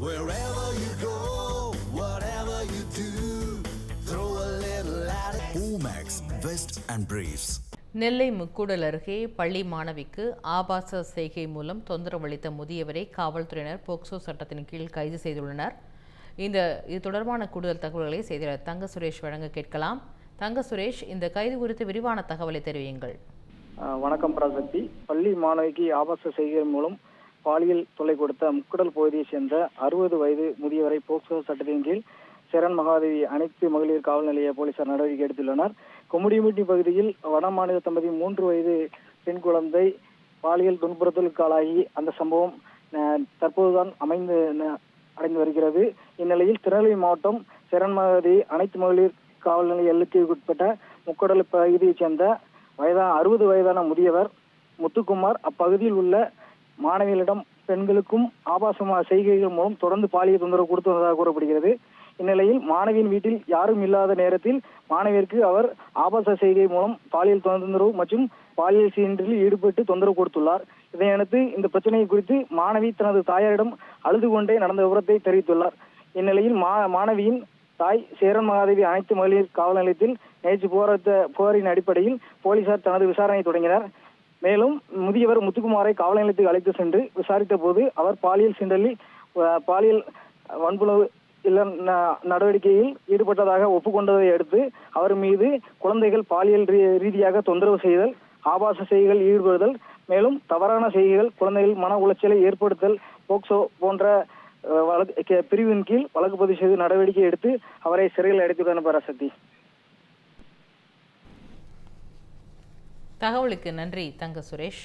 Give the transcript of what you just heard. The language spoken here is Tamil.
Wherever you go, whatever you do, throw a little at it. Omax, Vest and Briefs. நெல்லை முக்கூடல் அருகே பள்ளி மாணவிக்கு ஆபாச செய்கை மூலம் தொந்தரவளித்த முதியவரை காவல்துறையினர் போக்சோ சட்டத்தின் கீழ் கைது செய்துள்ளனர். இது தொடர்பான கூடுதல் தகவல்களை செய்தியாளர் தங்க சுரேஷ் வழங்க கேட்கலாம். தங்க சுரேஷ், இந்த கைது குறித்து விரிவான தகவலை தெரிவியுங்கள். வணக்கம் பராசக்தி. பள்ளி மாணவிக்கு ஆபாச செய்கை மூலம் பாலியல் தொல்லை கொடுத்த முக்கூடல் பகுதியை சேர்ந்த 60 வயது முதியவரை போக்சோ சட்டத்தின் கீழ் சேரன் மகாதேவி அனைத்து மகளிர் காவல் நிலைய போலீசார் நடவடிக்கை எடுத்துள்ளனர். கொமுடிமுட்டி பகுதியில் வட மாநில தம்பதி 3 வயது பெண் குழந்தை பாலியல் துன்புறுத்தலுக்கு ஆளாகி அந்த சம்பவம் தற்போதுதான் அடைந்து வருகிறது. இந்நிலையில் திருநெல்வேலி மாவட்டம் சேரன் மகாதேவி அனைத்து மகளிர் காவல் நிலைய எல்லைக்கு உட்பட்ட முக்கூடல் பகுதியைச் சேர்ந்த 60 வயதான முதியவர் முத்துக்குமார் அப்பகுதியில் உள்ள மாணவிகளிடம் பெண்களுக்கும் ஆபாசமான செய்கைகள் மூலம் தொடர்ந்து பாலியல் தொந்தரவு கொடுத்து வந்ததாக கூறப்படுகிறது. இந்நிலையில் மாணவியின் வீட்டில் யாரும் இல்லாத நேரத்தில் மாணவியருக்கு அவர் ஆபாச செய்கை மூலம் பாலியல் தொந்தரவு மற்றும் பாலியல் சீண்டலில் ஈடுபட்டு தொந்தரவு கொடுத்துள்ளார். இதையடுத்து இந்த பிரச்சனை குறித்து மாணவி தனது தாயாரிடம் அழுது கொண்டே நடந்த விவரத்தை தெரிவித்துள்ளார். இந்நிலையில் மாணவியின் தாய் சேரன் மகாதேவி அனைத்து மகளிர் காவல் நிலையத்தில் நேற்று புகாரின் அடிப்படையில் போலீசார் தனது விசாரணை தொடங்கினர். மேலும் முதியவர் முத்துக்குமாரை காவல் நிலையத்துக்கு அழைத்து சென்று விசாரித்த போது அவர் பாலியல் சீண்டலில் பாலியல் வன்புணர்வு நடவடிக்கையில் ஈடுபட்டதாக ஒப்புக்கொண்டதை அடுத்து அவர் மீது குழந்தைகள் பாலியல் ரீதியாக தொந்தரவு செய்தல், ஆபாச செய்கைகள் ஈடுபடுதல், மேலும் தவறான செய்கைகள், குழந்தைகள் மன உளைச்சலை ஏற்படுத்தல் போக்சோ போன்ற பிரிவின் கீழ் வழக்கு பதிவு செய்து நடவடிக்கை எடுத்து அவரை சிறையில் அடைத்துள்ளனர். பராசக்தி. தகவலுக்கு நன்றி தங்க சுரேஷ்.